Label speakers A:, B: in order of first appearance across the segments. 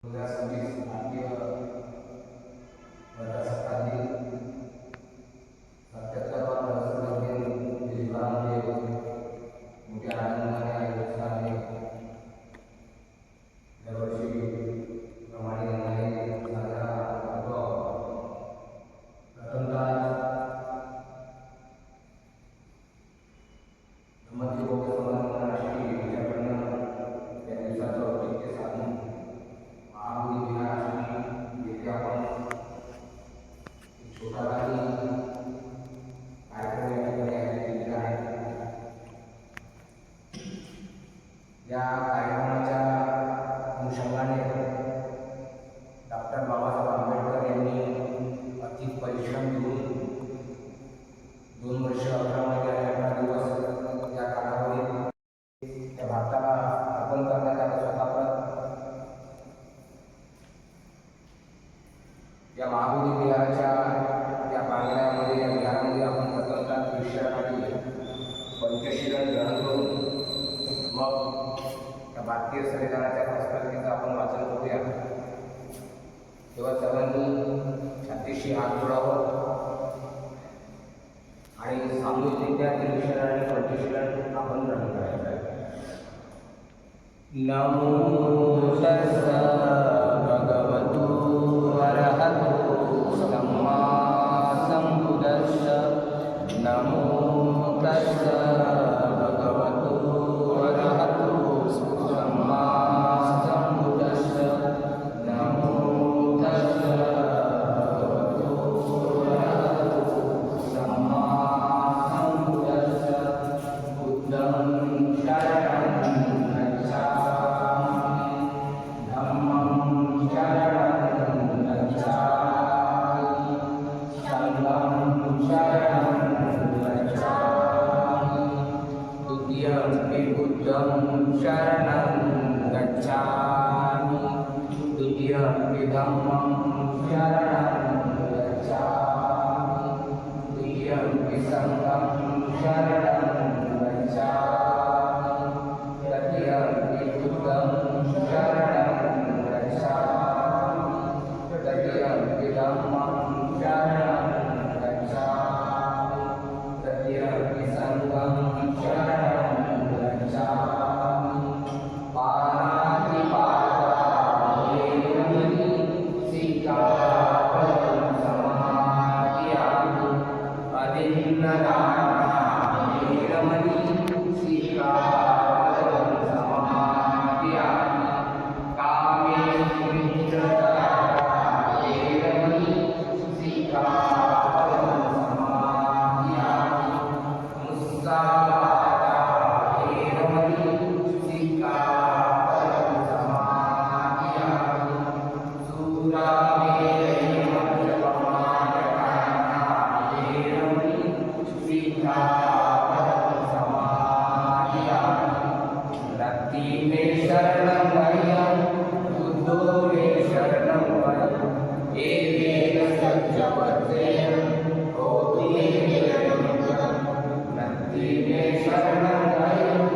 A: 2026 भारतीय प्रजासत्ताक दिन 77वा प्रजासत्ताक दिन देशभरामध्ये मोठ्या आनंदाने आयोजित आहे. दरवर्षी प्रमाणे यंदाही साजरा होतो. प्रथमतः धम्मचक्र समाज राष्ट्रीय विचारकडनं या दिवसाचं औचित्य साधून महाबोधी विहारासाठी येथे आपण एक छोटासाही कार्यक्रम या ठिकाणी आयोजित केलेला आहे. या कार्यक्रमाच्या अनुषंगाने डॉक्टर बाबासाहेब आंबेडकर यांनी अति परिश्रम घेऊन 2 वर्ष 11 महिने आणि 18 दिवस या कालावधीत त्या भारताला अर्पण करण्यात आलं स्वतःवर. या महाबोधी विहाराच्या या प्रांगणामध्ये या विहारामध्ये आपण प्रथमतः दृश्यासाठी पंचशीलन ग्रहण करून मग या भारतीय संविधानाच्या पुस्तकाचं आपण वाचन करूया. तेव्हा सर्वांनी छातीशी हात जोडावं आणि सामूहिकरित्या दृश्य आणि पंचशीलन आपण ग्रहण करायचं आहे. नमो तस्सा भगवतो अरहतो सम्मा संबुद्धस्स. नमो तस्सा भगवतो अरहतो सम्मा संबुद्धस्स. नमो तस्सा भगवतो अरहतो सम्मा संबुद्धस्स. बुद्धं शरणं गच्छामि, धम्मं शरणं गच्छामि, संघं शरणं गच्छामि. द्वितीयमपि बुद्धं शरणं गच्छामि, द्वितीयमपि धम्मं शरणं गच्छामि, द्वितीयमपि संघं शरणं गच्छामि, तृतीयमपि बुद्धं शरणं गच्छामि, तृतीयमपि धम्मं शरणं गच्छामि, तृतीयमपि संघं शरणं गच्छामि. पाणातिपाता वेरमणि सिक्खापदं समादियामि. अदिन्नदाना वेरमणि सिक्खापदं समादियामि. कामेषु मित्रता वेरमणि सिक्खापदं समादियामि. मुस्सावादा वेरमणि सिक्खापदं समादियामि. वेरमणि सिक्खापदं समादियामि. रत्ति मे शरणं वयं, बुद्धो मे शरणं वयम्, एकेन सत्यवचेन होतु मे शरणं. रत्ति मे शरणं वयं,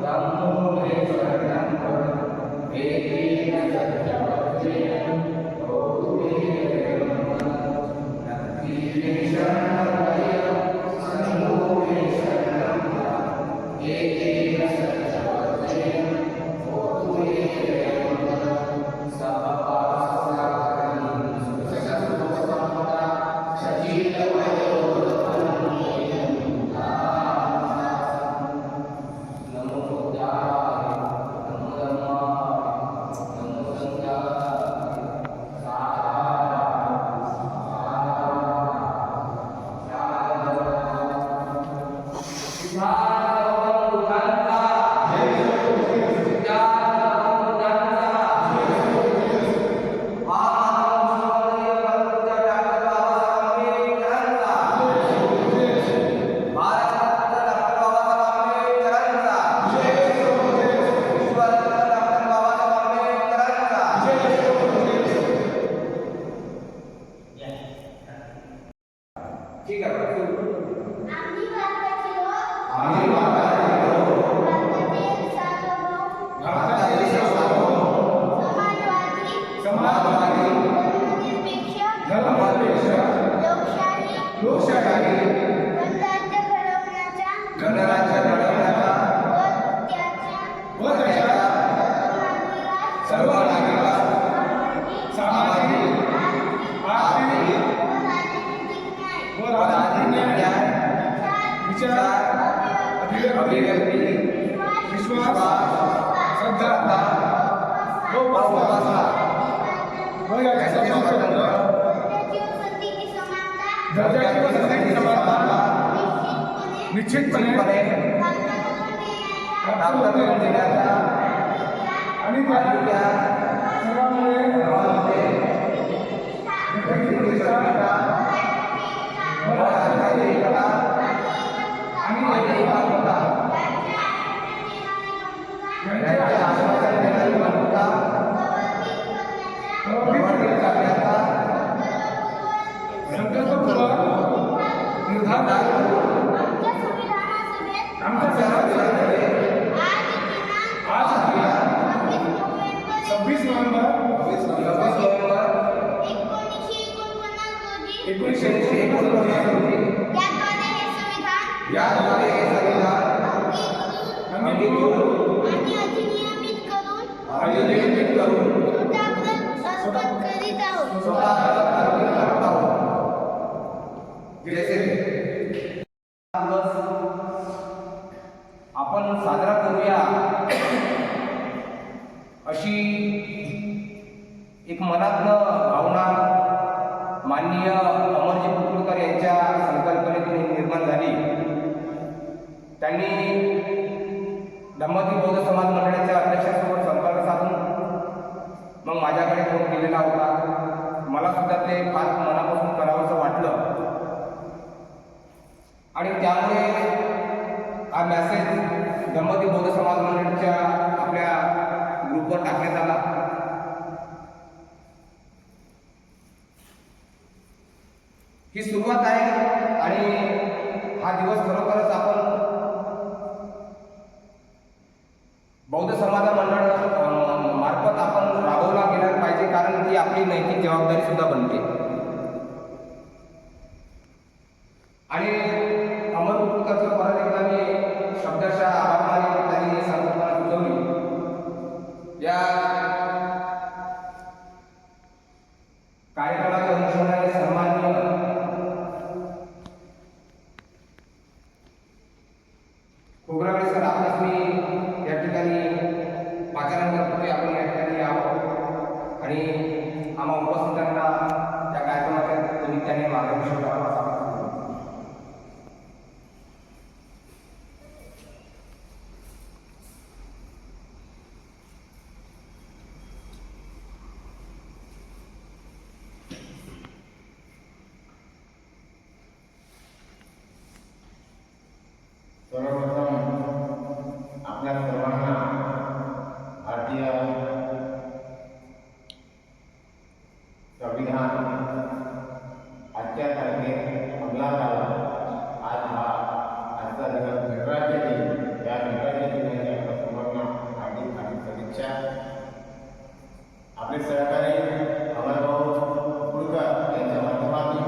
A: धम्मो मे शरणं वयम्, एकेन सत्यवचेन होतु मे शरणं. रत्ति मे शरणं वयं, संघो मे शरणं वयम्, एकेन सत्यवचेन होतु मे शरणं. सपपाससागरं सुखसंपदा सचितवयोधनं नमो बुद्धाय, नमो धम्माय, नमो संघाय. साधु
B: नागरिकास सामाजिक, आर्थिक व राजकीय न्याय, विचार, अभिव्यक्ती, विश्वास, श्रद्धा व उपासना व याचे स्वातंत्र्य, दर्जाची व संधीची समानता निश्चितपणे प्राप्त करून देण्याचा आणि त्या सर्वांमध्ये प्रतिष्ठा व राष्ट्राची एकता आणि एकात्मता यांचे आश्वासन देणारी बंधुता करण्याचा संकल्पपूर्वक निर्धार आमच्या संविधानामध्ये आज 26 नोव्हेंबर 1949 रोजी याद्वारे हे संविधान अंगीकृत आणि अधिनियमित करून आपण साजरा करूया अशी एक मनातनं भावना माननीय अमरजी कुटुरकर यांच्या संकल्पनेतून निर्माण झाली. त्यांनी धम्मदीप बौद्ध समाज मंडळाच्या अध्यक्षासोबत संपर्क साधून मग माझ्याकडे फोन केलेला होता. मला सुद्धा ते फार मनापासून करावंसं वाटलं आणि त्यामुळे हा मॅसेज धम्मदीप बौद्ध समाज मंडळाच्या आपल्या ग्रुपवर टाकण्यात आला. ही सुरुवात आहे आणि हा दिवस खरोखरच आपण बौद्ध समाज मंडळ मार्फत आपण राबवला गेला पाहिजे, कारण ती आपली नैतिक जबाबदारी सुद्धा बनते. आणि अमर कुटुरकरचं परत एकदा मी शब्दशः आभार मानले. त्यांनी ही संकल्पना सुचवली. या कार्यक्रमाच्या अनुषंगाने सन्माननीय खोब्रागडे सर, आपल्यास मी या ठिकाणी पाचारण करतो की आपण या ठिकाणी यावं आणि आम्हा उपस्थितांना या कार्यक्रमाच्या निमित्ताने मार्गदर्शन करावं असं आपण
C: सर्वप्रथम आपल्या सर्वांना भारतीय संविधान आजच्या तारखेत अंमलात आला. आज आजचा दिवस गणराज्य दिन. या गणराज्य दिनाची आपल्या सर्वांना हार्दिक शुभेच्छा. आपले सहकारी अमरभाऊ कुटुरकर यांच्या माध्यमातून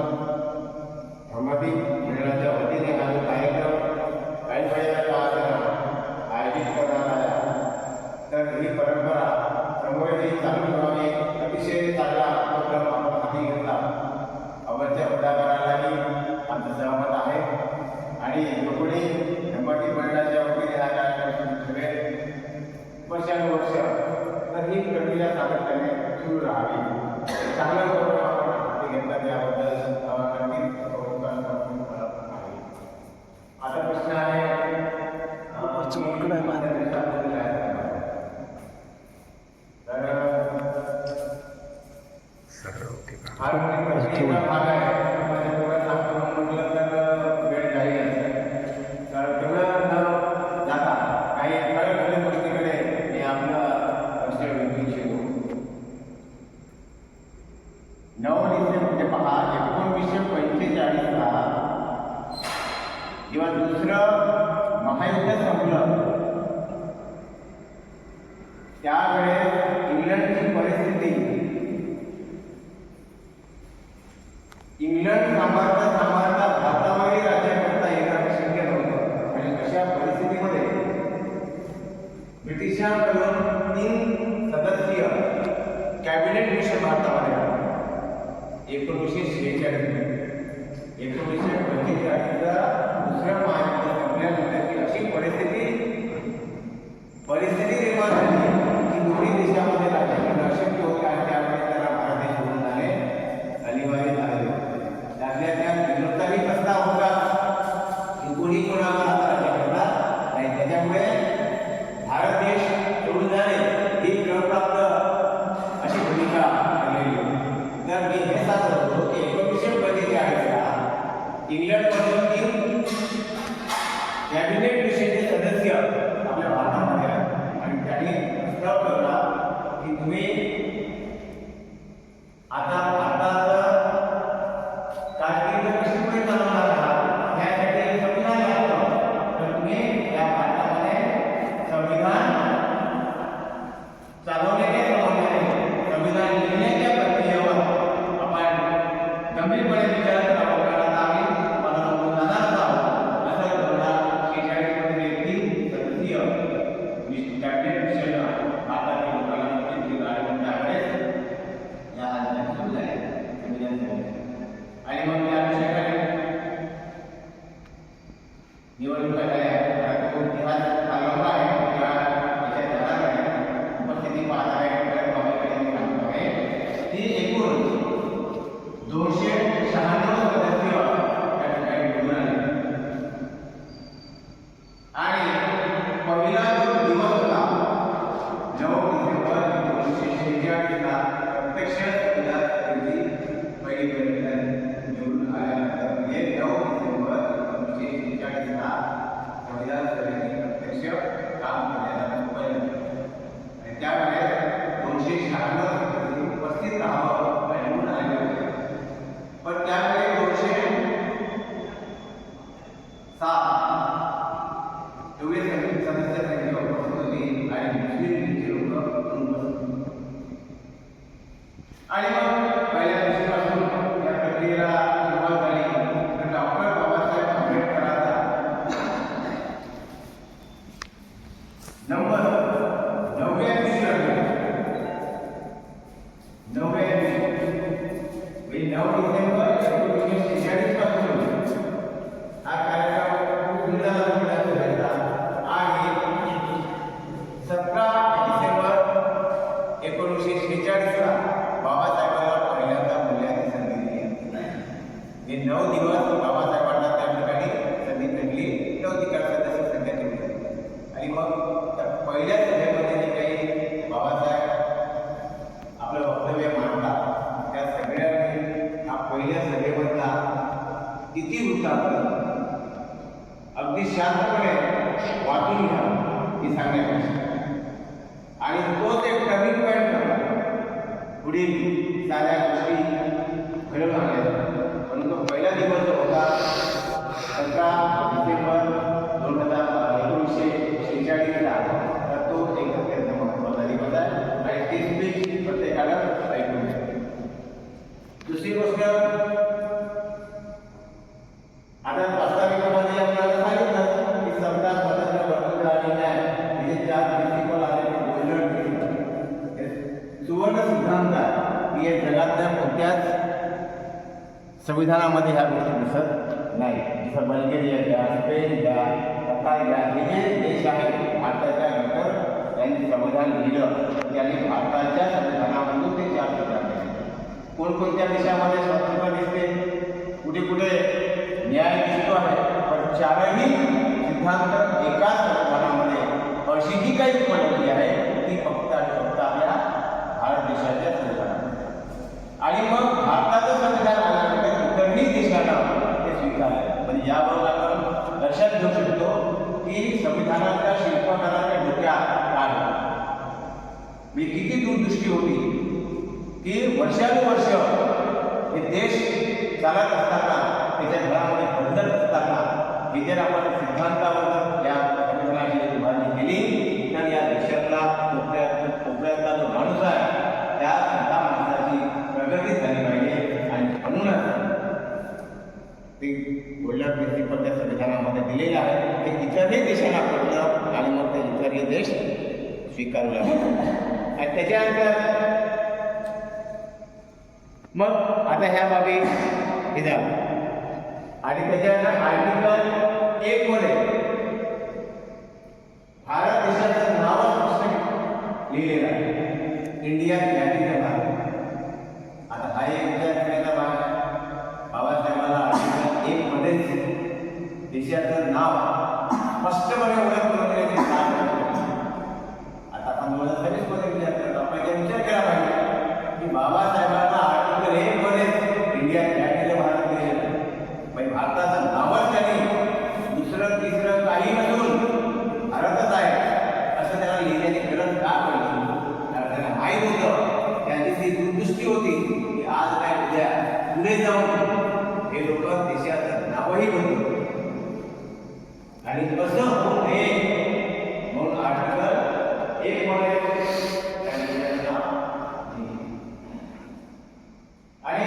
C: धम्मदीप मंडळाच्या वतीने हा जो कार्यक्रम काही वेळेला आयोजित करण्यात आला, तर ही परंपरा समोरही चालू ठेवावी. अतिशय चांगला उपक्रम आपण हाती घेतला. अवरच्या पुढाकारालाही आमचं सहमत आहे आणि कोणी धम्मदीप मंडळाच्या वतीने हा कार्यक्रम ठेवेल वर्षानुवर्ष, तर ही प्रक्रिया सातत्याने सुरू राहावी. चांगला उपक्रम आपण हाती घेतला त्याबद्दल नक्कीच आहे. आता प्रश्न आहे वेळ जाईल तर तेवढं न जाता काही ठळक गोष्टीकडे मी आपलं लक्ष वेधू इच्छितो. 9 डिसेंबर पहा 1945ला जेव्हा दुसरं महायुद्ध संपलं, त्यावेळेस इंग्लंडची परिस्थिती, इंग्लंड सांभाळता भारतावरही राज्य करता येणं शक्य नव्हतं. आणि अशा परिस्थितीमध्ये ब्रिटिशांकडून 3 सदस्यीय कॅबिनेट मिशन भारतामध्ये आलं 1946 1945चा दुसऱ्या महायुद्ध संपल्यानंतरची अशी परिस्थिती निर्माण झाली की दोन्ही देशामध्ये राजकीय अशक्य होते आणि त्यामुळे त्याला भारत देश सोडून जाणे अनिवार्य झाले. त्यातल्या त्यात विरोधाचाही प्रस्ताव होता की कोणी कोणावर आता राज्य करणार नाही, त्याच्यामुळे भारत देश सोडून जाणे ही क्रमप्राप्त अशी भूमिका केलेली होती. तर मी हे सांगतो की 1945च्या इंग्लंडमधून 3 कॅबिनेट मिशनचे सदस्य आपल्या भारतामध्ये आले आणि त्यांनी प्रस्ताव ठेवला की तुम्ही आता भारताचं कारकीर्द कशी पुढे चालवणार आहात यासाठी संविधान लागतं. तर तुम्ही या भारतामध्ये संविधान चालवण्याच्या संबंधाने संविधान लिहिण्याच्या प्रक्रियेवर आपण गंभीरपणे विचार करावा, कारण आम्ही मला जाणारच आहोत असं 2046 मध्ये 3 सदस्यीय कॅबिनेट मिशन भारतातील लोकांना नोटीस दिली आणि मग त्यावेळेस या हालचाली सुरू झाल्या संविधान सभेत. आणि मग त्या अनुषंगाने निवडणुका झाल्या. तो इतिहास हा लंबा आहे, त्या याच्यात जाणार आहे. उपस्थिती पाहणार आहे बाबाकडे मी सांगतो आहे ती एकूण 296 सदस्य त्या ठिकाणी निवडून आले. आणि पहिला जो दिवस होता 9 डिसेंबर 1946 ला प्रत्यक्ष संविधान सभेची पहिली बैठक निवडून आल्यानंतर 9 डिसेंबर 1946 ला संविधान सभेची प्रत्यक्ष काम करण्याचा पहिला आणि त्यावेळेस 296 सदस्य उपस्थित राहावं निवडून आले होते. पण त्यावेळी 207 एवढे सदस्य संख्या उपस्थित होती आणि मुस्लिम लीगचे लोक उपस्थित होते. आणि मग पहिल्या दिवशीपासून या प्रक्रियेला सुरुवात झाली. तर डॉक्टर बाबासाहेब आंबेडकरांचा नंबर 9व्या दिवशी लागला. 9व्या दिवशी 9 डिसेंबर 1946 पासून हा कार्यक्रम खूप विधानाला झाला आणि 17 डिसेंबर 1946 ला बाबासाहेबांना पहिल्यांदा बोलण्याची संधी दिली. हे 9 दिवस बाबासाहेबांना त्या ठिकाणी संधी भेटली नव्हती, कारण सदस्य संख्या ठेवली. आणि मग त्या पहिल्या सभेमध्ये जे काही बाबासाहेब आपलं वक्तव्य मांडतात त्या सगळ्यांनी हा पहिल्या सभेमधला इतिवृत्तांत अगदी शांतपणे वाचून घ्या ही सांगण्यापेक्षा, आणि तोच एक टर्निंग पॉईंट ठरला पुढील साऱ्या गोष्टी घडवून आणल्या. म्हणून तो पहिला दिवस जो होता 17 डिसेंबर 1946 ला, तर तो एक अत्यंत महत्त्वाचा दिवस आहे आणि ती स्पीच प्रत्येकाला ऐकून घ्या. दुसरी गोष्ट, आता वास्तविकमध्ये आपल्याला सांगितलं की समजा स्वतंत्र वक्तव्य आणि न्याय हे 4 प्रिन्सिपल आहेत, गोल्डन प्रिन्सिपल सुवर्ण सिद्धांत ही जगातल्या कोणत्याच संविधानामध्ये ह्या गोष्टी दिसत नाही. जसं बल्गेरिया घ्या, स्पेन घ्या, कतार घ्या, हे जे देश आहेत भारताच्या नंतर त्यांनी संविधान लिहिलं, त्यांनी भारताच्या संविधानामधून ते 4 सिद्धांत दिले. कोणकोणत्या देशामध्ये स्वातंत्र्य दिसते, कुठे कुठे न्याय दिसतो आहे, पण 4ही सिद्धांत एकाच संविधानामध्ये अशी जी काही पद्धती आहे ती फक्त आणि फक्त आपल्या भारत देशाच्या संविधानामध्ये. आणि मग भारताचं संविधान आल्यानंतर इतरही देशांना ते स्वीकारले. म्हणजे यावरून आपण लक्षात घेऊ शकतो की संविधानाच्या शिल्पकाराच्या डोक्यात काय होतं, मी किती दूरदृष्टी होती की वर्षानुवर्ष हे देश चालत असताना, त्याच्या घरामध्ये बदलत असताना हे जर आपण सिद्धांतावर या संविधानाची उभारणी केली तर या देशातला कोपऱ्यातला जो माणूस आहे त्या सुद्धा माणसाची प्रगती झाली पाहिजे. आणि म्हणूनच ते गोल्डन प्रिन्सिपल त्या संविधानामध्ये दिलेलं आहे, ते इतरही देशांना पडलं आणि मग ते इतरही देश स्वीकारू लागले. आणि त्याच्यानंतर मग आता ह्या बाबी हे झालं आणि त्याच्यानंतर आर्टिकल 1 मध्ये भारत देशाचं नावच स्पष्ट लिहिलेलं आहे, इंडिया गॅजेट भारत. आता हा एक विचार करायचा भाग आहे. बाबासाहेबांना आर्टिकल 1 मध्येच देशाचं नाव स्पष्टपणे ओळख करून दिल्याचे काम करतो. आता आपण 2026 मध्ये विचार करतो, आपण याचा विचार केला पाहिजे की बाबासाहेबांना आर्टिकल 1 मध्ये इंडिया गॅजेट भारत लिहिलेलं आहे. म्हणजे भारताचं नावच त्यांनी दुसरं तिसरं काही नसून भारतच आहे असं त्याला लिहिण्याची गरज का पडली? कारण त्यांना माहीत होतं, त्यांची ती दूरदृष्टी होती की आज काय उद्या पुढे जाऊन हे लोक देशाचं नावही बदलू आणि कसं होऊ नये म्हणून आर्टिकल 1 मध्ये त्यांनी त्याचं नाव लिहिलं. आणि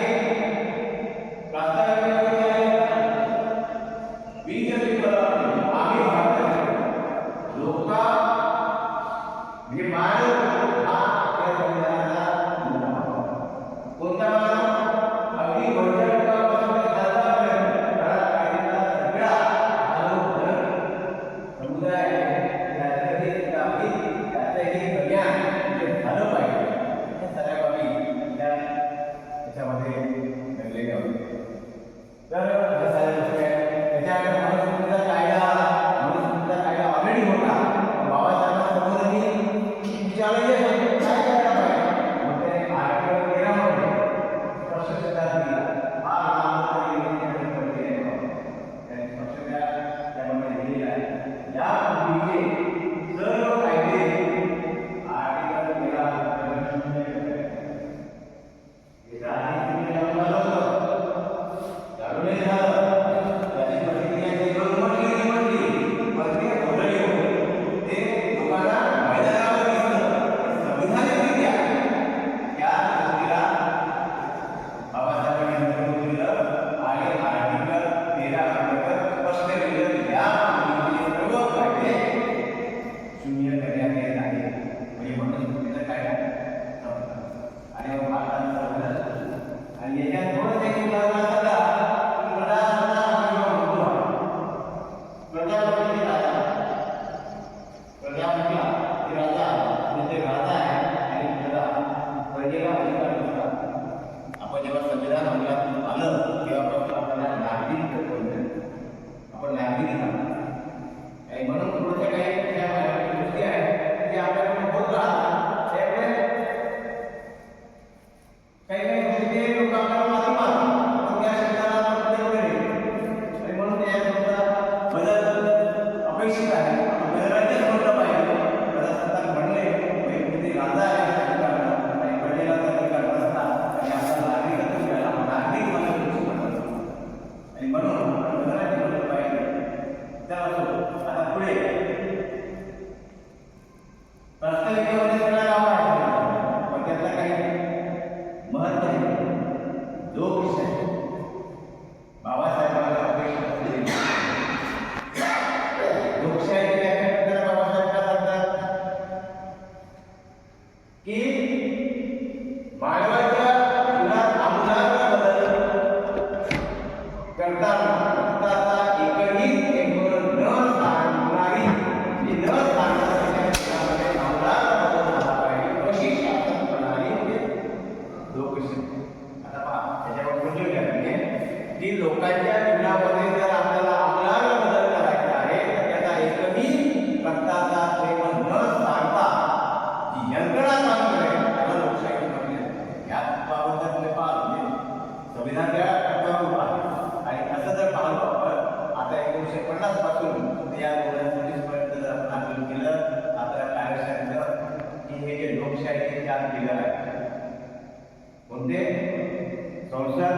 C: संसद,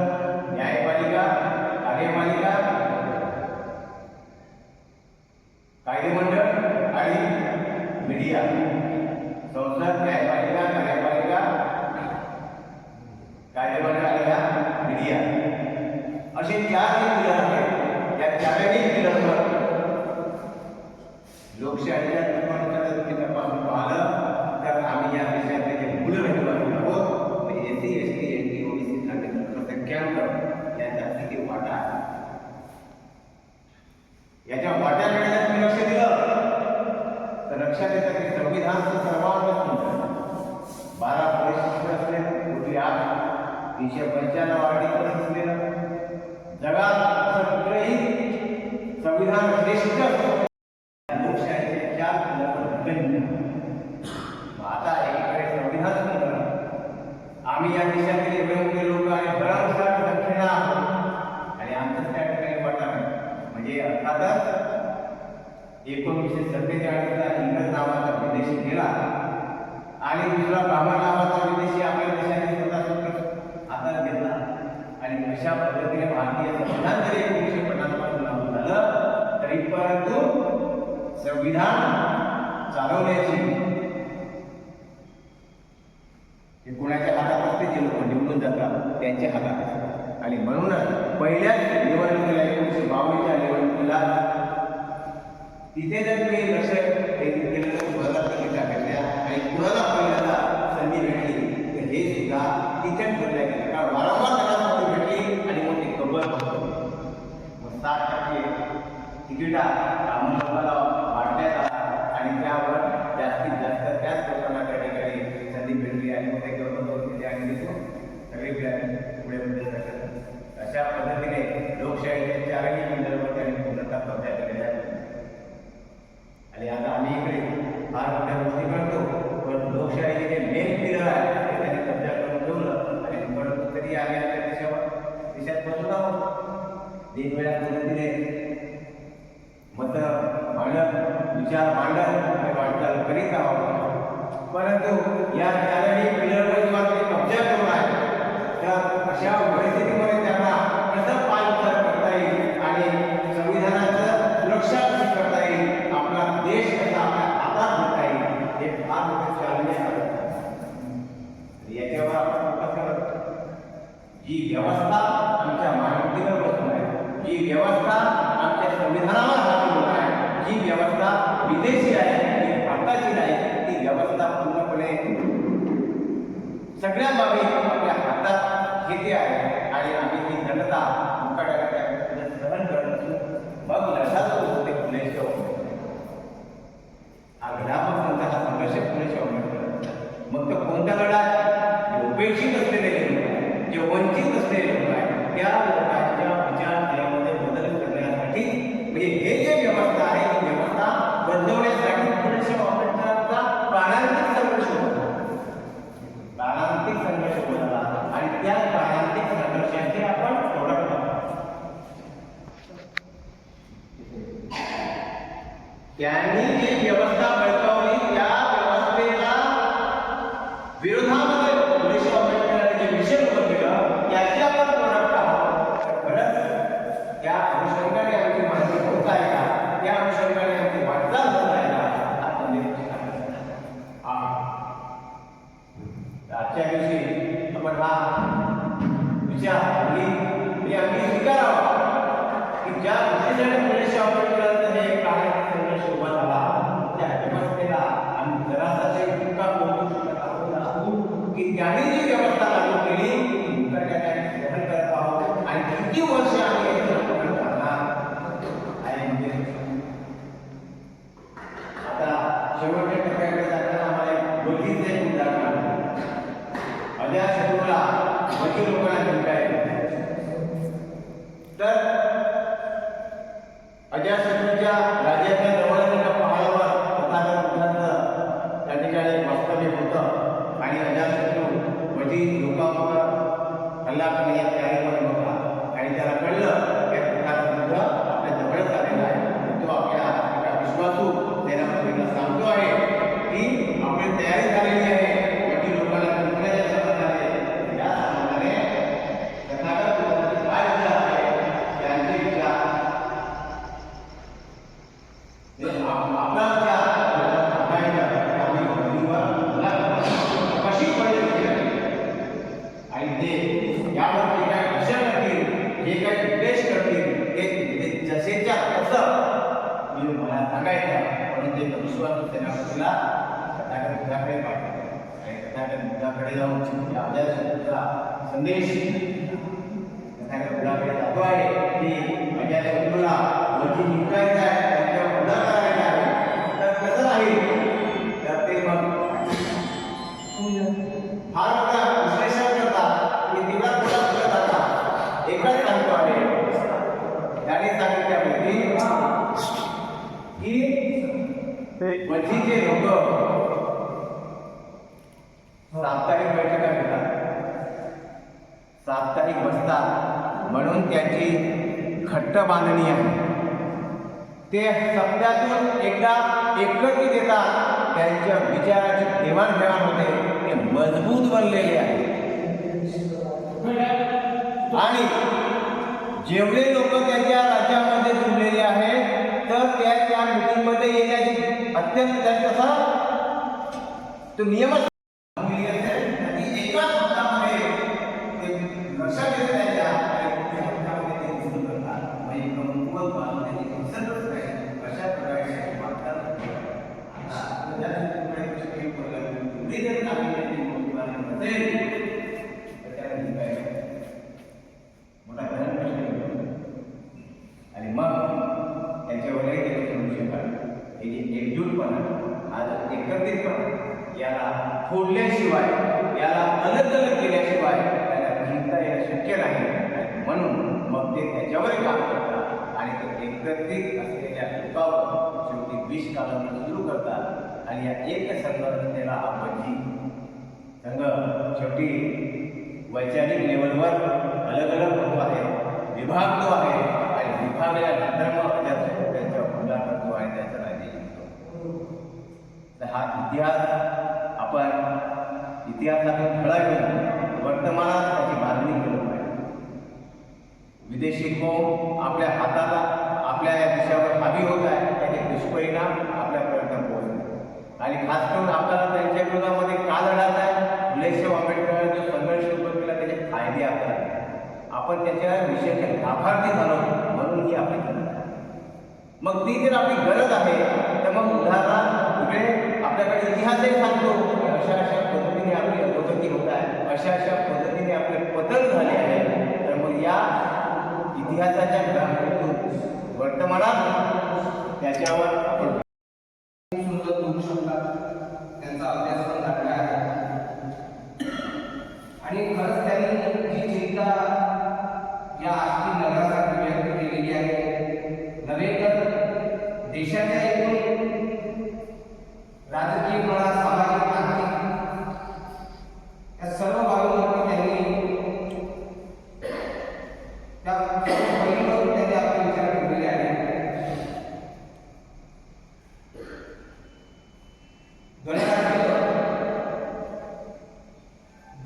C: न्यायपालिका, कार्यपालिका, कायदेमंडळ आणि मीडिया. संसद, न्यायपालिका, कार्यपालिका, कायदेमंडळ आणि मीडिया असे 4 पिलर आहेत. या 4ही पिलरवर लोकशाहीच्या दृष्टिकोनापासून पाहिलं तर आम्ही या देशातले जे मूलरहिवासी आहोत, म्हणजे SC, ST, NT, OBC 395 article असलेलं जगात असं कुठलंही संविधान श्रेष्ठ लोकशाहीचे 4 पिलावर गणले. आता एकीकडे संविधान सुंदर, आम्ही या देशातील एवढे लोक आणि भरमसाठ संख्येनं आहोत आणि आमचं त्या ठिकाणी वाटणं म्हणजे अर्थातच 1947 ला इंग्रज नावाचा विदेशी गेला आणि दुसरा ब्राह्मण नावाचा विदेशी आपल्या देशाने स्वतः हातात घेतला आणि अशा पद्धतीने भारतीय संविधान जरी 1950 पासून लागू झालं तरी परंतु संविधान चालवण्याची हे कोणाच्या हातात असते, जे लोक निवडून जातात त्यांच्या हातात असते. आणि म्हणूनच पहिल्याच निवडणुकीला 1952च्या निवडणुकीला तिथे जर तुम्ही लक्ष केंद्रित केलं तर कुणाला कमी टाकायच्या आणि कुणाला पहिल्यांदा संधी भेटली तर हे सुद्धा तिथेच बदलल्या गेलं. कारण वारंवार त्यांना संधी भेटली आणि मग ते कब्बल मग 60% तिकिटा ब्राह्मण लोकांना वाढण्यात आला आणि त्यावर जास्तीत जास्त त्याच लोकांना त्या ठिकाणी संधी भेटली आणि मग ते गवर्नमेंट आणि सगळे पुढे पुढे करतात. अशा पद्धतीने लोकशाहीच्या 4ही पिंडीवर त्यांनी पूर्णतः कब्जा केलेला आहे. आणि आता आम्ही इकडे फार मोठ्या गोष्टी करतो, पण लोकशाहीचे जे मेन पिलर आहे ते त्यांनी कब्जा करून ठेवलं आणि परंतु तरी आम्ही आपल्या देशात बसून आहोत. वेगवेगळ्या पद्धतीने मत मांडत, विचार मांडत आणि वाटचाल करीत आहोत. परंतु या 4ही पिलरवर जेव्हा ते कब्जा करून आहे तर अशा परिस्थितीमध्ये त्यांना कसं पायउतार करता येईल आणि संविधानाचं सुरक्षा कशी करता येईल, आपला देश कसा आपल्या हातात घेता येईल, हे फार मोठे चॅलेंज आहे. याच्यावर आपण फोकस करत जी व्यवस्था आमच्या मानवतेवर बसून आहे, जी व्यवस्था आमच्या संविधानावर हाती आहे, जी व्यवस्था विदेशी आहे, जी भारताची नाही, ती व्यवस्था पूर्णपणे सगळ्या बाबी आपल्या हातात घेते आहे आणि आम्ही ही जनता मुकाट्याने सहन करत असून मग लढाचं होते पुणे हा घरापासून हा संघर्ष पुणे मग तो कोणता लढा आहे? उपेक्षित असलेले लोक आहे, जे वंचित असलेले लोक आहे, त्या लोकांच्या विचारधारेमध्ये बदल करण्यासाठी म्हणजे हे जे व्यवस्था आहे ही व्यवस्था बदलवण्यासाठी पुणे ऑपरेटरचा प्राणांतिक संघर्ष होता. प्राणांतिक संघर्ष होता आणि त्या प्राणांतिक संघर्षाचे आपण प्रोडक्ट त्यांनी जी व्यवस्था बळकावली त्या व्यवस्थेला विरोधामध्ये पुणे ऑपरेटरने जे विषय उभं केलं त्याचे आपण प्रोडक्ट आहोत. खरंच त्या अनुषंगाने आमची माहिती होत आहे का, त्या अनुषंगाने आमची वाटचाल होत आहे का, आजच्या दिवशी आपण हा विचार मी अगदी स्वीकारावा की ज्या उद्देशाने पुणे ऑपरेटरचं हे प्राणांतिक संघर्ष उभा झाला त्या व्यवस्थेला आम्ही जरासाचे चुका बोलू शकत आहोत की त्यांनी जी व्यवस्था लागू केली तर त्याने ग्रहण करत आहोत आणि किती वर्ष आम्ही हे ग्रहण करणार आहे. म्हणजे आता शेवटच्या टप्प्याकडे जाताना आम्हाला एक गोष्टीचं एक उदाहरण अजातशत्रूला वकील लोकांना जिंकायचं तर अजातशत्रूच्या राज्याच्या जवळच एका पहाडावर तथागत बुद्धांचं त्या ठिकाणी वास्तव्य होतं आणि अजातशत्रू वजीर लोकांवर हल्ला करण्याच्या तयारीमध्ये होता आणि त्याला कळलं की तथागत बुद्ध आपल्या जवळच आलेला आहे. तो आपल्या एका विश्वासू सेनापतीला सांगतो आहे की आपली तयारी झालेली आहे, वकील लोकांना जिंकण्याच्या संबंधाने या संबंधाने तथागत बुद्धांचे काय विचार आहे त्यांचे विचार आपला विचार आम्ही कशी पडली आणि ते यावर जे काही भाषा करतील, जे काही उद्देश करतील ते जसेच्या तसं मी मला सांगायचं म्हणून ते विश्वासू सेनापतीला तथागत बुद्धाकडे पाठवले आणि तथागत बुद्धाकडे जाऊन अजातशत्रूचा संदेश तथागत बुद्धाकडे जातो आहे की अजातशत्रूला वरती जिंकायचं आहे, त्यांच्यावर हल्ला करायचा आहे, तर कसं राहील तर ते मग फार मोठा विश्लेषण करतात की तेवढा एकच सांगतो आहे, त्याने सांगितल्यापैकी की वजीचे लोक साप्ताहिक बैठका घेतात, साप्ताहिक बसतात, म्हणून त्याची घट्ट बांधणी आहे. ते सप्त्यातून एकदा एकत्रित येतात, त्यांच्या विचाराची देवाणघेवाण होते, ते मजबूत बनलेले आहे. आणि जेवढे लोक त्यांच्या राज्यामध्ये जुळलेले आहेत तर त्या मीटिंगमध्ये येण्याची अत्यंत तसा तो नियमच एकाच हप्त्यामध्ये ते लक्षात येते त्यांच्या हप्त्यामध्ये ते दिसून करतात. म्हणजे कमकुवत बांधण्याची दिसतच नाही अशा प्रकारे वागतात. आणि मग त्याच्यावरही त्याचे सोल्युशन काढतात. हे जे एकजूटपणा आज एकत्रितपणा याला फोडल्याशिवाय, याला अलग अलग केल्याशिवाय त्याला जिंकता येणं शक्य नाही. आणि म्हणून मग ते त्याच्यावर काम करतात आणि ते एकत्रित असलेल्या लोकांवर शेवटी विष काढणं सुरू करतात. आणि या एक संघटनेला आपण संघ शेवटी वैचारिक लेवलवर अलग अलग होतो आहे, विभागतो आहे आणि विभागल्यानंतर मग त्यांच्या खुला करतो आणि त्याचा राज्य जिंकतो. तर हा इतिहास आपण इतिहासातून धडा घेऊन वर्तमानात त्याची बांधणी केली पाहिजे. विदेशी कोम आपल्या हाताला आपल्या या देशावर हावी होत आहे, त्याचे दुष्परिणाम आपल्यापर्यंत पोहोचले आणि खास करून आपल्याला त्यांच्या विरोधामध्ये का लढायचा आहे. फुलेशाह आंबेडकरांनी जो संघर्ष उभा केला त्याचे फायदे आपल्याला, आपण त्याच्या विषयाचे लाभार्थी झालो म्हणून ही आपली गरज आहे. मग ती जर आपली गरज आहे तर मग उदाहरणार्थ इकडे आपल्याकडे इतिहासही सांगतो की अशा अशा पद्धतीने आपली अधोगती होत आहे, अशा अशा पद्धतीने आपले पतन झाले आहे. तर मग या इतिहासाच्या ग्रंथातून वर्तमानात त्याच्यावर आपण
B: सुंदर बोलू शकतात, त्यांचा अभ्यास पण झालेला आहे. आणि खरंच त्यांनी जी चिंता या आष्टी नगरासाठी व्यक्त केलेली आहे, नव्हे तर देशाच्या एकूण राजकीय म्हणा, सामाजिक, आर्थिक या सर्व बाबींवर त्यांनी त्या पैलूवर त्यांनी आपले विचार ठेवलेले आहेत.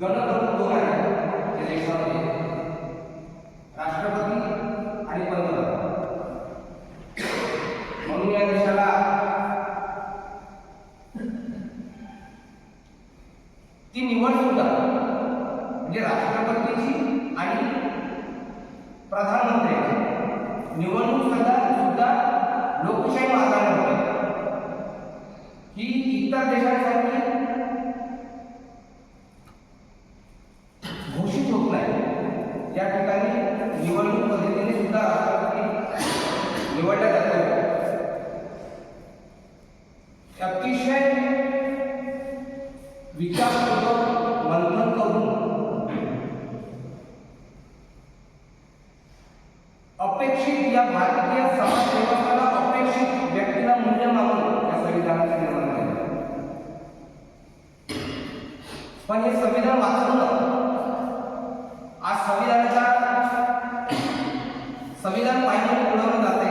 B: गणप्रमुख दोन आहेत या देशामध्ये, राष्ट्रपती आणि पंतप्रधान. म्हणून या देशाला ती निवड सुद्धा म्हणजे राष्ट्रपतीची आणि प्रधानमंत्र्याची निवडणूक सुद्धा लोकशाही मार्गाने होते. ही इतर देशांसारखी घोषित होत नाही. या ठिकाणी निवडणूक पद्धतीने सुद्धा राष्ट्रपती निवडल्या जातात. अतिशय विचारपूर्वक मंथन करून अपेक्षित या भारतीय समाज व्यवस्थेला अपेक्षित व्यक्तीला मूल्य मानून या संविधानाचे निर्माण झाले. पण हे संविधान वाचवणं, आज संविधान पायदळी उडवलं जाते.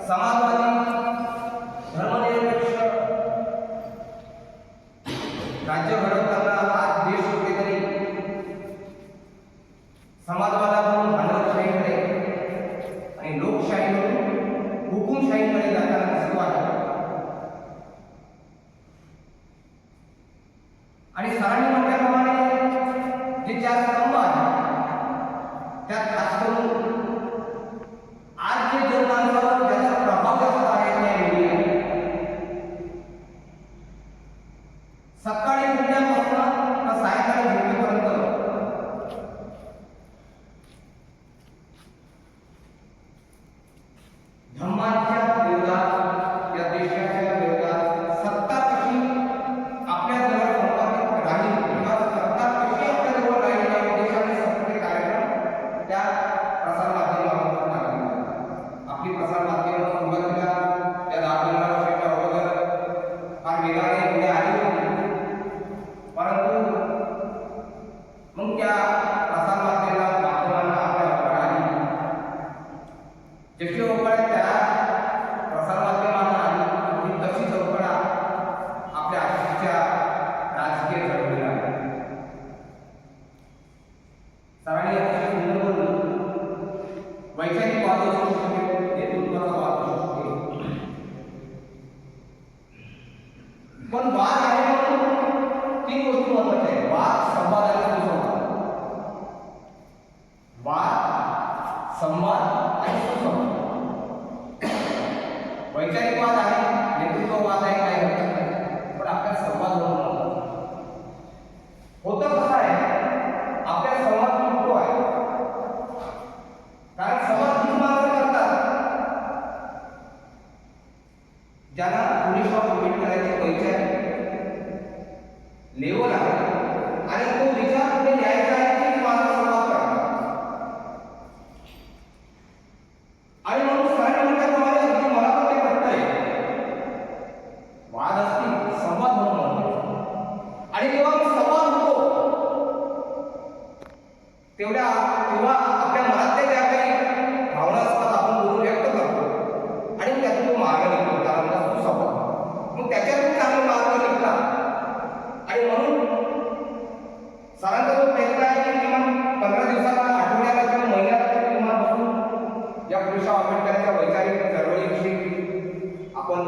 B: समाजवादी, धर्मनिरपेक्ष राज्य घडवताना आज देश कुठेतरी समाजवादाकडून भांडवलशाहीकडे आणि लोकशाहीकडून हुकुमशाहीकडे जाताना दिसतो आहे. आणि सरांनी म्हटल्याप्रमाणे त्या प्रसारमाध्यमांना आपल्या ओळख आली. जशी ओळख त्या प्रसारमाध्यमांना आली तशी चौकड आपल्या आजच्या राजकीय चळवळीला आली. सरांनी अतिशय सुंदर बोललं, वैचारिक वाद असू शकते, नेतृत्वाचा वाद असू शकते, पण वाद आहे म्हणून तीन गोष्टी महत्वाच्या आहेत. वाद, संवाद आणि सुसंवाद. वाद, संवाद आणि सुसंवाद. वैचारिक वाद आहे, नेतृत्ववाद आहे, काय हरकत नाही, पण आपल्या संवाद होतं कसं आहे, आपल्या संवाद तुटतो आहे. कारण संवाद तीन माणसं करतात, ज्यांना पुणेश्वर आंबेडकरांचे वैचारिक लेवल आहे आणि तो विचार पुढे न्यायचा आहे की माझा संवाद करतात. आणि म्हणून सरांनी म्हटल्याप्रमाणे अगदी मला पण ते पटतंय, वाद असतील, संवाद म्हणून. आणि जेव्हा संवाद होतो तेव्हा आपल्या मनातल्या ज्या काही भावना असतात आपण बोलून व्यक्त करतो आणि त्यातून तो मार्ग निघतो, त्याला म्हणतात सुसंवाद. मग त्याच्यातून चांगले मार्ग निघतात. आणि म्हणून सरांचा जो प्रयत्न आहे की किमान 15 दिवसाला, आठवड्याला किंवा महिन्याला किमान बसून या पुणेश्वर आंबेडकरांच्या वैचारिक चळवळीविषयी आपण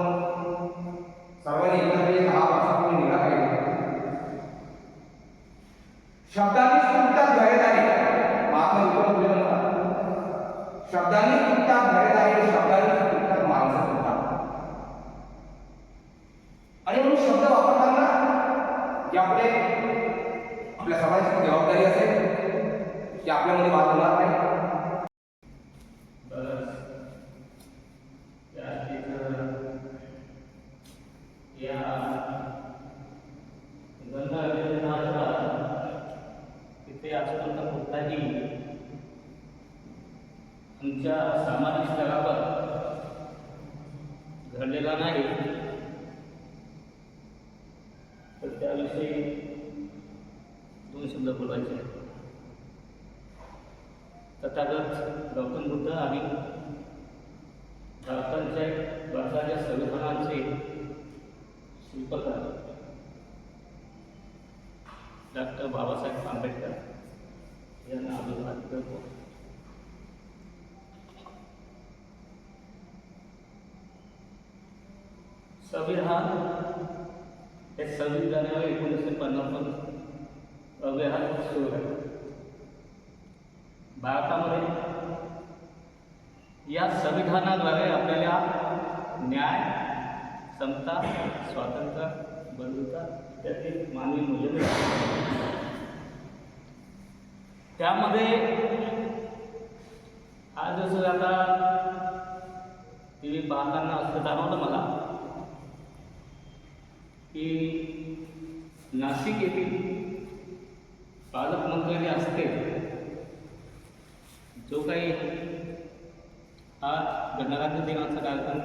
B: सर्वांनी एकत्र 10 वर्षापूर्वी निघा पाहिजे. शब्दांनी सुटतात घरेदारी, महात्मा विनोबा फुले म्हणतात, शब्दांनी सुटतात घरेदारी, शब्दांनी सुटतात माणसं सुटतात. आणि म्हणून शब्द वापरताना की आपल्या समाजाची जबाबदारी असेल की आपल्यामध्ये वाद होणार नाही.
D: तिथे आजपर्यंत कुठलाही आमच्या सामाजिक स्तरावर घडलेला नाही, तर त्याविषयी 2 शब्द बोलायचे. तथागत गौतम बुद्ध आणि भारताच्या संविधानाचे शिल्पकार डॉक्टर बाबासाहेब आंबेडकर यांना अभिवादन करतो. संविधान हे 26 जानेवारी 1950 अव्यवहार सुरू आहे. भारतामध्ये या संविधानाद्वारे आपल्याला न्याय, समता, स्वातंत्र्य, बंधुता इत्यादी मानवी मूल्ये मिळतात. त्यामध्ये आज जसं आता TV पाहताना असं जाणवलं मला की नाशिक येथील पालकमंत्री असते जो काही हा गणराज्य दिनाचा कार्यक्रम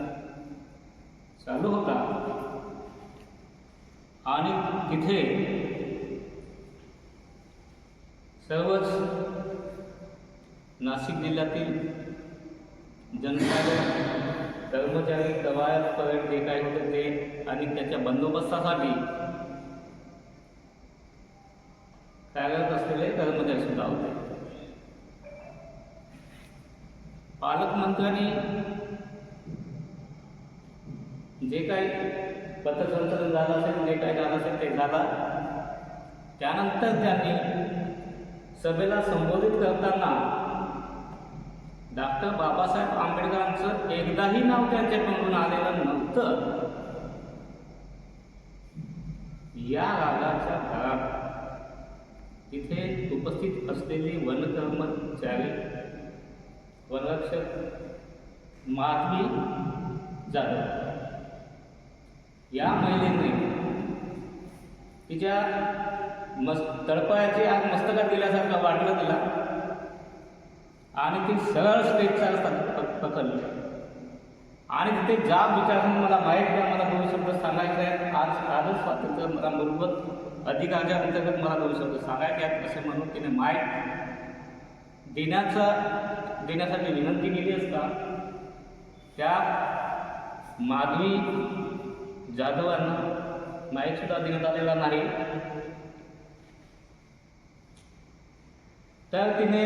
D: चालू होता आणि तिथे सर्वच नाशिक जिल्ह्यातील जनता, कर्मचारी, कवायत, परेड जे काही होते ते आणि त्याच्या बंदोबस्तासाठी कार्यरत असलेले कर्मचारी सुद्धा होते. पालकमंत्र्यांनी जे काही पथसंचलन झालं असेल, जे काही झालं असेल ते झालं. त्यानंतर त्यांनी सभेला संबोधित करताना डॉक्टर बाबासाहेब आंबेडकरांचं एकदाही नाव त्यांच्या तोंडून आलेलं नव्हतं. या रागाच्या भरात तिथे उपस्थित असलेली वनकर्मचारी, वनरक्षक माधवी जाधव या महिलेने तिच्या तळपायाची आग मस्तकात गेल्यासारखं वाटलं तिला आणि ती सरळ स्टेजचा पकडली आणि तिथे जाब विचारून मला माहीत नाही, मला 2 शब्द सांगायचे आहेत. आजच स्वातंत्र्य मला मूलभूत अधिकाराच्या अंतर्गत मला 2 शब्द सांगायचे आहेत असे म्हणून तिने माईक देण्यासाठी विनंती केली असता त्या माधवी जाधवांना माईकसुद्धा देण्यात आलेला नाही. तर तिने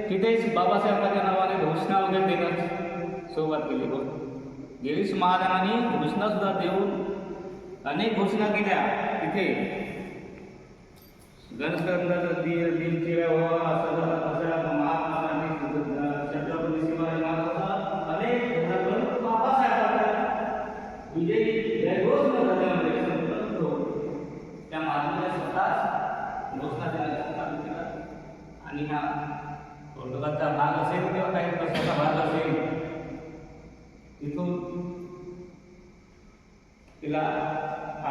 D: तिथेच बाबासाहेबांच्या नावाने घोषणा वगैरे देण्यास सुरुवात केली. गिरीश महाजनांनी घोषणासुद्धा देऊन अनेक घोषणा केल्या. तिथे गणेशकरांचा दिनचिऱ्या व्हावा असं महात्मा गांधी छत्रपती शिवाजी महाराजांचा अनेक बाबासाहेबांना विजयी जयघोष झाल्यामध्ये त्या महात्माने स्वतःच घोषणा देण्याचं चालू केलं. आणि हा कोर्टोकाचा भाग असेल किंवा काही प्रश्नाचा भाग असेल तिथून तिला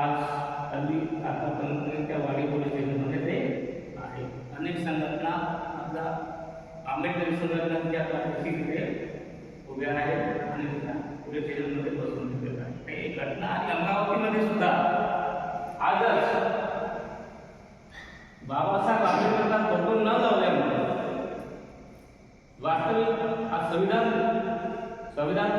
D: आज हल्ली आतापर्यंत त्या वाडी पोलीस स्टेशनमध्ये ते आहे. अनेक संघटना आपला आंबेडकरी संघटनांच्या तिथे उभ्या आहेत आणि तिला पोलीस स्टेशनमध्ये बसून ठेवलेलं आहे. एक घटना आणि अमरावतीमध्ये सुद्धा आजच बाबासाहेब आंबेडकरांना फोटो न लावल्यामुळे वास्तविक हा संविधान